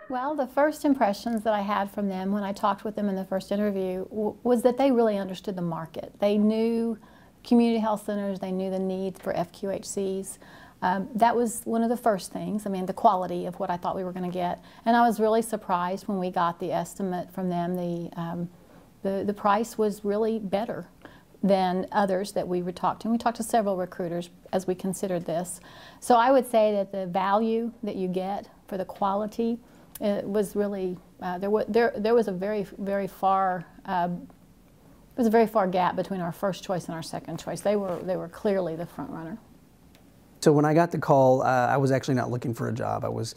Well, the first impressions that I had from them when I talked with them in the first interview was that they really understood the market. They knew community health centers, they knew the need for FQHCs. That was one of the first things, I mean, the quality of what I thought we were going to get. And I was really surprised when we got the estimate from them. The price was really better than others that we would talk to. And we talked to several recruiters as we considered this. So I would say that the value that you get for the quality, it was really, there was a very far gap between our first choice and our second choice. They were clearly the front runner. So when I got the call, I was actually not looking for a job. I was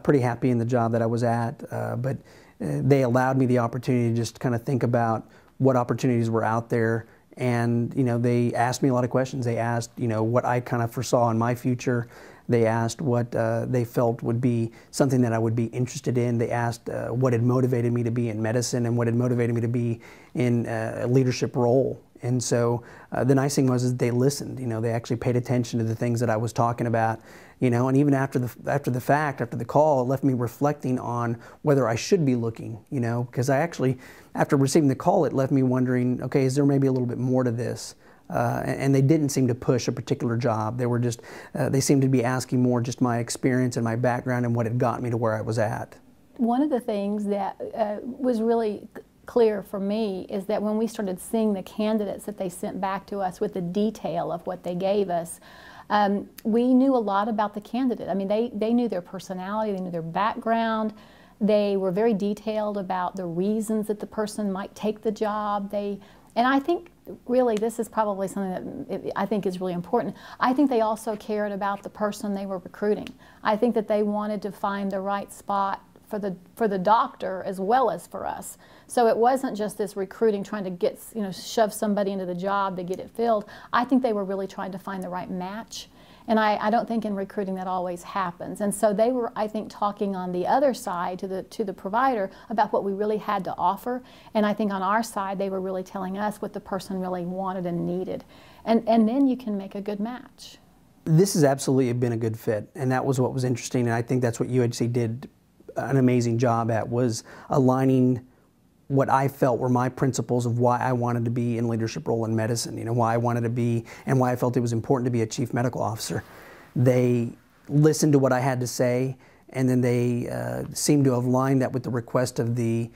pretty happy in the job that I was at, but they allowed me the opportunity to just kind of think about what opportunities were out there. And they asked me a lot of questions. They asked what I kind of foresaw in my future. They asked what they felt would be something that I would be interested in. They asked what had motivated me to be in medicine and what had motivated me to be in a leadership role. And so the nice thing was they listened. They actually paid attention to the things that I was talking about. And even after the call, it left me reflecting on whether I should be looking. Because I actually, after receiving the call, it left me wondering, okay, is there maybe a little bit more to this? And they didn't seem to push a particular job. They were just, they seemed to be asking more just my experience and my background and what had got me to where I was at. One of the things that was really clear for me is that when we started seeing the candidates that they sent back to us with the detail of what they gave us, we knew a lot about the candidate. I mean, they knew their personality, they knew their background. They were very detailed about the reasons that the person might take the job. And I think really this is probably something that I think is really important. I think they also cared about the person they were recruiting. I think that they wanted to find the right spot for the doctor as well as for us. So it wasn't just this recruiting trying to get, shove somebody into the job to get it filled. I think they were really trying to find the right match. And I don't think in recruiting that always happens. And so they were, I think, talking on the other side to the provider about what we really had to offer. And I think on our side, they were really telling us what the person really wanted and needed. And then you can make a good match. This has absolutely been a good fit. And that was what was interesting. And I think that's what UHC did an amazing job at, was aligning what I felt were my principles of why I wanted to be in leadership role in medicine, why I wanted to be and why I felt it was important to be a chief medical officer. They listened to what I had to say, and then they seemed to have lined that with the request of the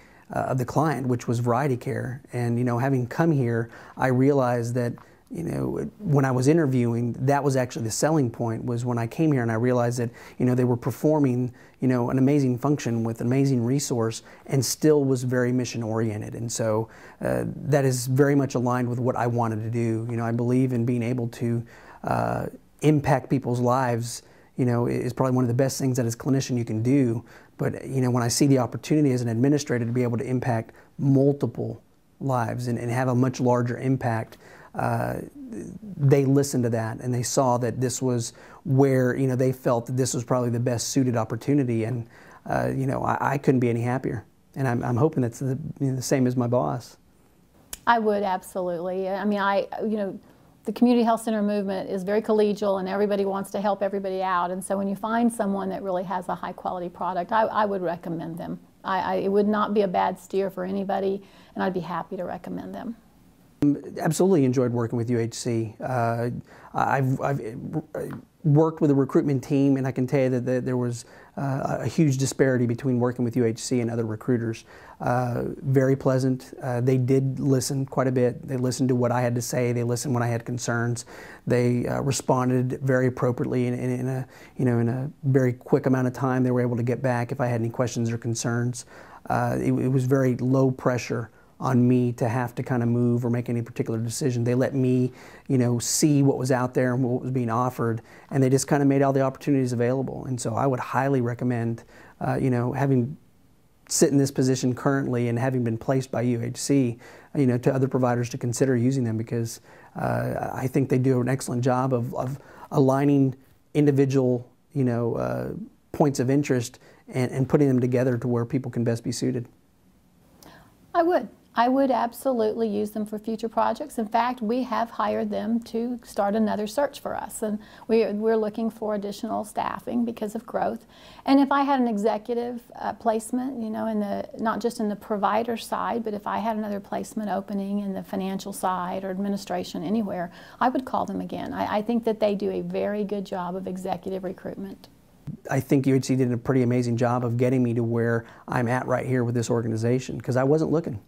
client, which was variety care. And having come here, I realized that when I was interviewing, that was actually the selling point, was when I came here and I realized that, they were performing, an amazing function with an amazing resource and still was very mission oriented. And so that is very much aligned with what I wanted to do. I believe in being able to impact people's lives, is probably one of the best things that as a clinician you can do. But, when I see the opportunity as an administrator to be able to impact multiple lives and have a much larger impact, they listened to that and they saw that this was where they felt that this was probably the best suited opportunity, and I couldn't be any happier, and I'm hoping that's the same as my boss. I would, absolutely. I mean, the community health center movement is very collegial and everybody wants to help everybody out, and so when you find someone that really has a high quality product, I would recommend them. It would not be a bad steer for anybody, and I'd be happy to recommend them. Absolutely enjoyed working with UHC. I've worked with a recruitment team, and I can tell you that there was a huge disparity between working with UHC and other recruiters. Very pleasant. They did listen quite a bit. They listened to what I had to say. They listened when I had concerns. They responded very appropriately in a very quick amount of time. They were able to get back if I had any questions or concerns. It was very low pressure on me to have to kind of move or make any particular decision. They let me, see what was out there and what was being offered, and they just kind of made all the opportunities available. And so I would highly recommend, having sit in this position currently and having been placed by UHC, to other providers to consider using them, because I think they do an excellent job of aligning individual, points of interest and putting them together to where people can best be suited. I would. I would absolutely use them for future projects. In fact, we have hired them to start another search for us, and we're looking for additional staffing because of growth. And if I had an executive placement, you know, not just in the provider side, but if I had another placement opening in the financial side or administration anywhere, I would call them again. I think that they do a very good job of executive recruitment. I think UHC did a pretty amazing job of getting me to where I'm at right here with this organization, because I wasn't looking.